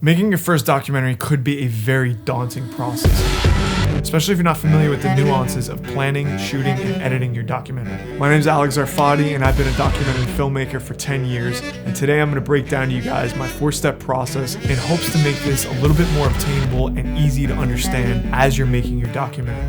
Making your first documentary could be a very daunting process, especially if you're not familiar with the nuances of planning, shooting, and editing your documentary. My name is Zarfati, and I've been a documentary filmmaker for 10 years, and today I'm going to break down to you guys my 4-step process in hopes to make this a little bit more obtainable and easy to understand as you're making your documentary.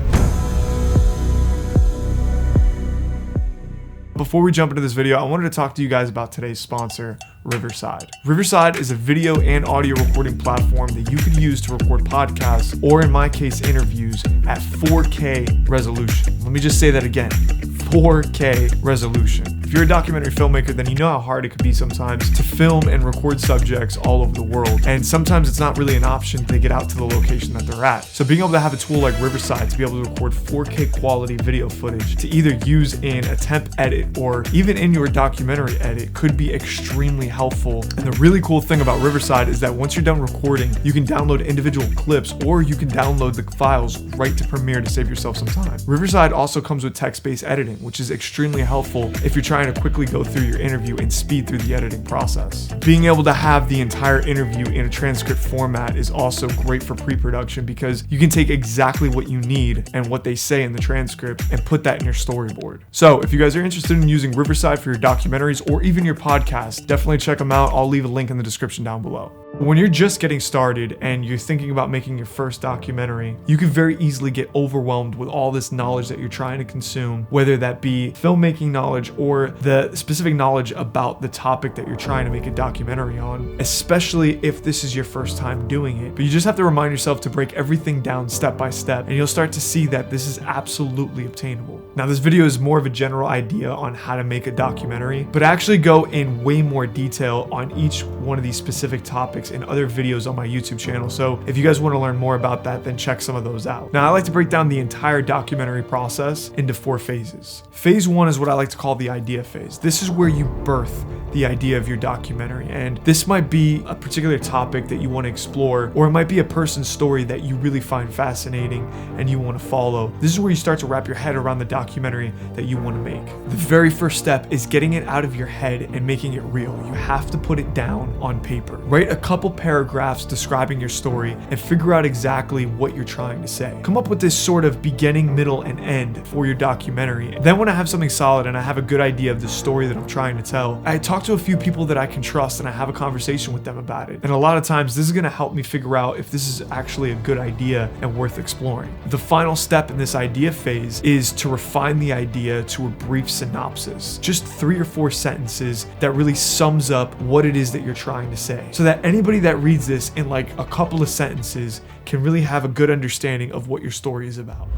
Before we jump into this video, I wanted to talk to you guys about today's sponsor, Riverside. Riverside is a video and audio recording platform that you could use to record podcasts, or in my case, interviews at 4K resolution. Let me just say that again, 4K resolution. If you're a documentary filmmaker, then you know how hard it could be sometimes to film and record subjects all over the world. And sometimes it's not really an option to get out to the location that they're at. So being able to have a tool like Riverside to be able to record 4K quality video footage to either use in a temp edit or even in your documentary edit could be extremely helpful. And the really cool thing about Riverside is that once you're done recording, you can download individual clips or you can download the files right to Premiere to save yourself some time. Riverside also comes with text-based editing, which is extremely helpful if you're trying to quickly go through your interview and speed through the editing process. Being able to have the entire interview in a transcript format is also great for pre-production because you can take exactly what you need and what they say in the transcript and put that in your storyboard. So if you guys are interested in using Riverside for your documentaries or even your podcast, definitely check them out. I'll leave a link in the description down below. When you're just getting started and you're thinking about making your first documentary, you can very easily get overwhelmed with all this knowledge that you're trying to consume, whether that be filmmaking knowledge or the specific knowledge about the topic that you're trying to make a documentary on, especially if this is your first time doing it. But you just have to remind yourself to break everything down step by step, and you'll start to see that this is absolutely obtainable. Now, this video is more of a general idea on how to make a documentary, but I actually go in way more detail on each one of these specific topics in other videos on my YouTube channel. So if you guys want to learn more about that, then check some of those out. Now, I like to break down the entire documentary process into 4 phases. Phase 1 is what I like to call the idea phase. This is where you birth the idea of your documentary. And this might be a particular topic that you want to explore, or it might be a person's story that you really find fascinating and you want to follow. This is where you start to wrap your head around the documentary that you want to make. The very first step is getting it out of your head and making it real. You have to put it down on paper. Write a couple paragraphs describing your story and figure out exactly what you're trying to say. Come up with this sort of beginning, middle, and end for your documentary. Then when I have something solid and I have a good idea of the story that I'm trying to tell, I talk to a few people that I can trust and I have a conversation with them about it. And a lot of times this is going to help me figure out if this is actually a good idea and worth exploring. The final step in this idea phase is to refine the idea to a brief synopsis. Just 3 or 4 sentences that really sums up what it is that you're trying to say, so that anybody that reads this in like a couple of sentences can really have a good understanding of what your story is about.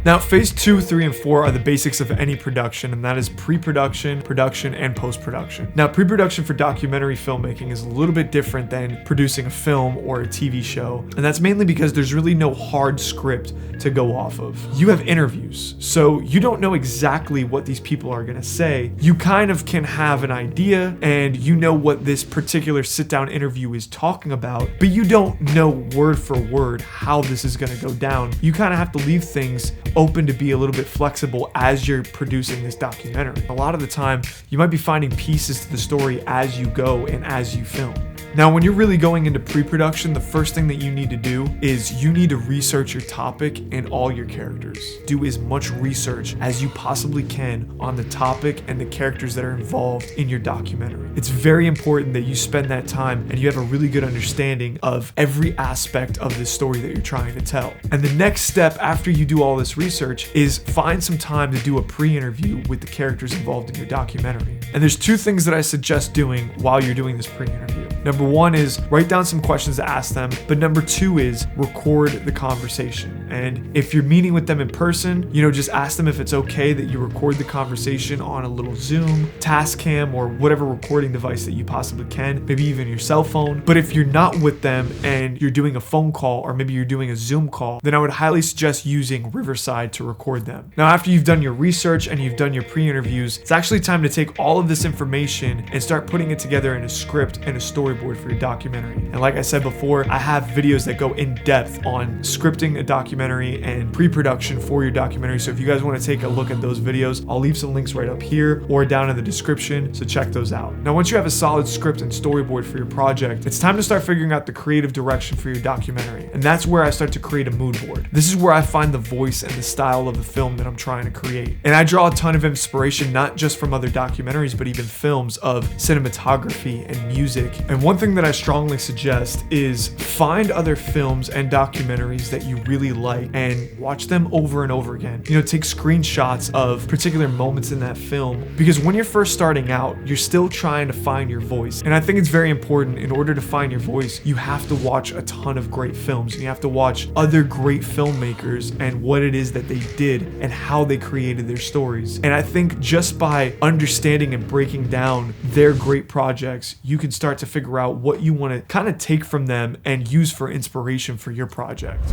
Now, phase 2, 3, and 4 are the basics of any production, and that is pre-production, production, and post-production. Now, pre-production for documentary filmmaking is a little bit different than producing a film or a TV show, and that's mainly because there's really no hard script to go off of. You have interviews, so you don't know exactly what these people are gonna say. You kind of can have an idea, and you know what this particular sit-down interview is talking about, but you don't know word for word how this is gonna go down. You kind of have to leave things open to be a little bit flexible as you're producing this documentary. A lot of the time, you might be finding pieces to the story as you go and as you film. Now, when you're really going into pre-production, the first thing that you need to do is you need to research your topic and all your characters. Do as much research as you possibly can on the topic and the characters that are involved in your documentary. It's very important that you spend that time and you have a really good understanding of every aspect of the story that you're trying to tell. And the next step after you do all this research is find some time to do a pre-interview with the characters involved in your documentary. And there's 2 things that I suggest doing while you're doing this pre-interview. Number 1 is write down some questions to ask them, but number 2 is record the conversation. And if you're meeting with them in person, just ask them if it's okay that you record the conversation on a little Zoom, Tascam, or whatever recording device that you possibly can, maybe even your cell phone. But if you're not with them and you're doing a phone call or maybe you're doing a Zoom call, then I would highly suggest using Riverside to record them. Now, after you've done your research and you've done your pre-interviews, it's actually time to take all of this information and start putting it together in a script and a storyboard storyboard for your documentary. And like I said before, I have videos that go in depth on scripting a documentary and pre-production for your documentary. So if you guys want to take a look at those videos, I'll leave some links right up here or down in the description, so check those out. Now, once you have a solid script and storyboard for your project, it's time to start figuring out the creative direction for your documentary. And that's where I start to create a mood board. This is where I find the voice and the style of the film that I'm trying to create. And I draw a ton of inspiration, not just from other documentaries, but even films of cinematography and music. And one thing that I strongly suggest is find other films and documentaries that you really like and watch them over and over again. You know, take screenshots of particular moments in that film, because when you're first starting out, you're still trying to find your voice. And I think it's very important, in order to find your voice, you have to watch a ton of great films, and you have to watch other great filmmakers and what it is that they did and how they created their stories. And I think just by understanding and breaking down their great projects, you can start to figure out what you want to kind of take from them and use for inspiration for your project.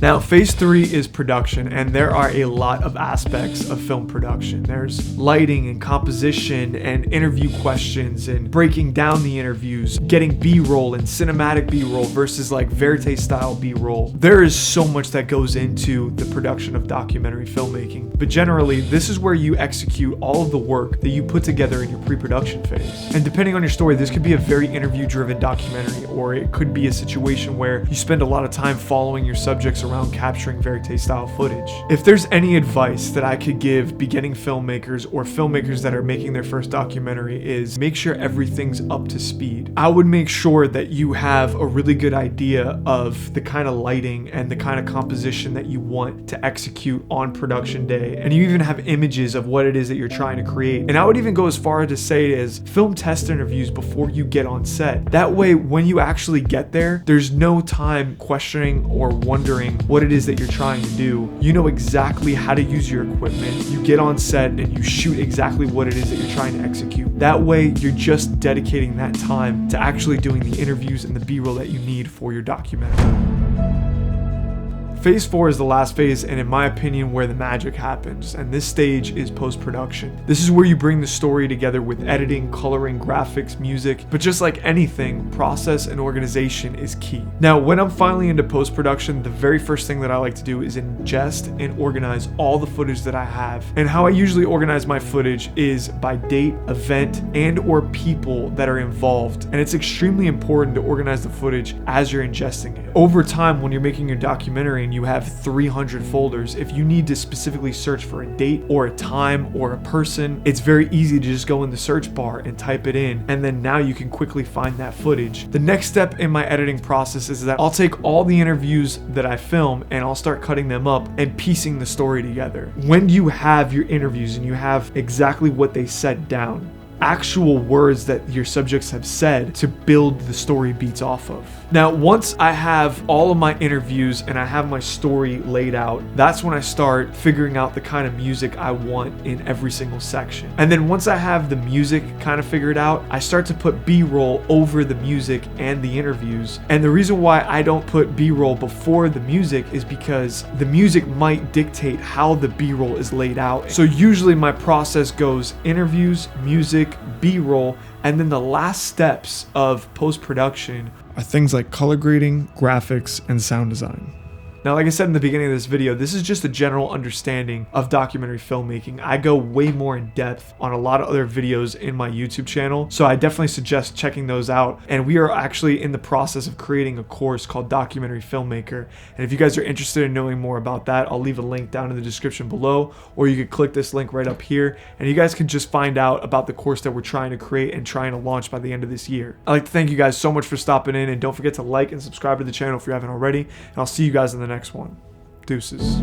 Now, phase 3 is production, and there are a lot of aspects of film production. There's lighting and composition and interview questions and breaking down the interviews, getting B-roll and cinematic B-roll versus like verite style B-roll. There is so much that goes into the production of documentary filmmaking, but generally, this is where you execute all of the work that you put together in your pre-production phase. And depending on your story, this could be a very interview-driven documentary, or it could be a situation where you spend a lot of time following your subjects around capturing verite style footage. If there's any advice that I could give beginning filmmakers or filmmakers that are making their first documentary, is make sure everything's up to speed. I would make sure that you have a really good idea of the kind of lighting and the kind of composition that you want to execute on production day, and you even have images of what it is that you're trying to create. And I would even go as far to say as film test interviews before you get on set. That way, when you actually get there, there's no time questioning or wondering what it is that you're trying to do. You know exactly how to use your equipment. You get on set and you shoot exactly what it is that you're trying to execute. That way, you're just dedicating that time to actually doing the interviews and the B-roll that you need for your documentary. Phase 4 is the last phase, and in my opinion, where the magic happens, and this stage is post-production. This is where you bring the story together with editing, coloring, graphics, music, but just like anything, process and organization is key. Now, when I'm finally into post-production, the very first thing that I like to do is ingest and organize all the footage that I have. And how I usually organize my footage is by date, event, and or people that are involved. And it's extremely important to organize the footage as you're ingesting it. Over time, when you're making your documentary and you have 300 folders, if you need to specifically search for a date or a time or a person, it's very easy to just go in the search bar and type it in, and then now you can quickly find that footage. The next step in my editing process is that I'll take all the interviews that I film and I'll start cutting them up and piecing the story together. When you have your interviews and you have exactly what they said down, actual words that your subjects have said to build the story beats off of. Now, once I have all of my interviews and I have my story laid out, that's when I start figuring out the kind of music I want in every single section. And then once I have the music kind of figured out, I start to put B-roll over the music and the interviews. And the reason why I don't put B-roll before the music is because the music might dictate how the B-roll is laid out. So usually my process goes interviews, music, B-roll, and then the last steps of post-production are things like color grading, graphics, and sound design. Now, like I said in the beginning of this video, this is just a general understanding of documentary filmmaking. I go way more in depth on a lot of other videos in my YouTube channel, so I definitely suggest checking those out. And we are actually in the process of creating a course called Documentary Filmmaker. And if you guys are interested in knowing more about that, I'll leave a link down in the description below, or you could click this link right up here, and you guys can just find out about the course that we're trying to create and trying to launch by the end of this year. I'd like to thank you guys so much for stopping in, and don't forget to like and subscribe to the channel if you haven't already, and I'll see you guys in the next one. Deuces.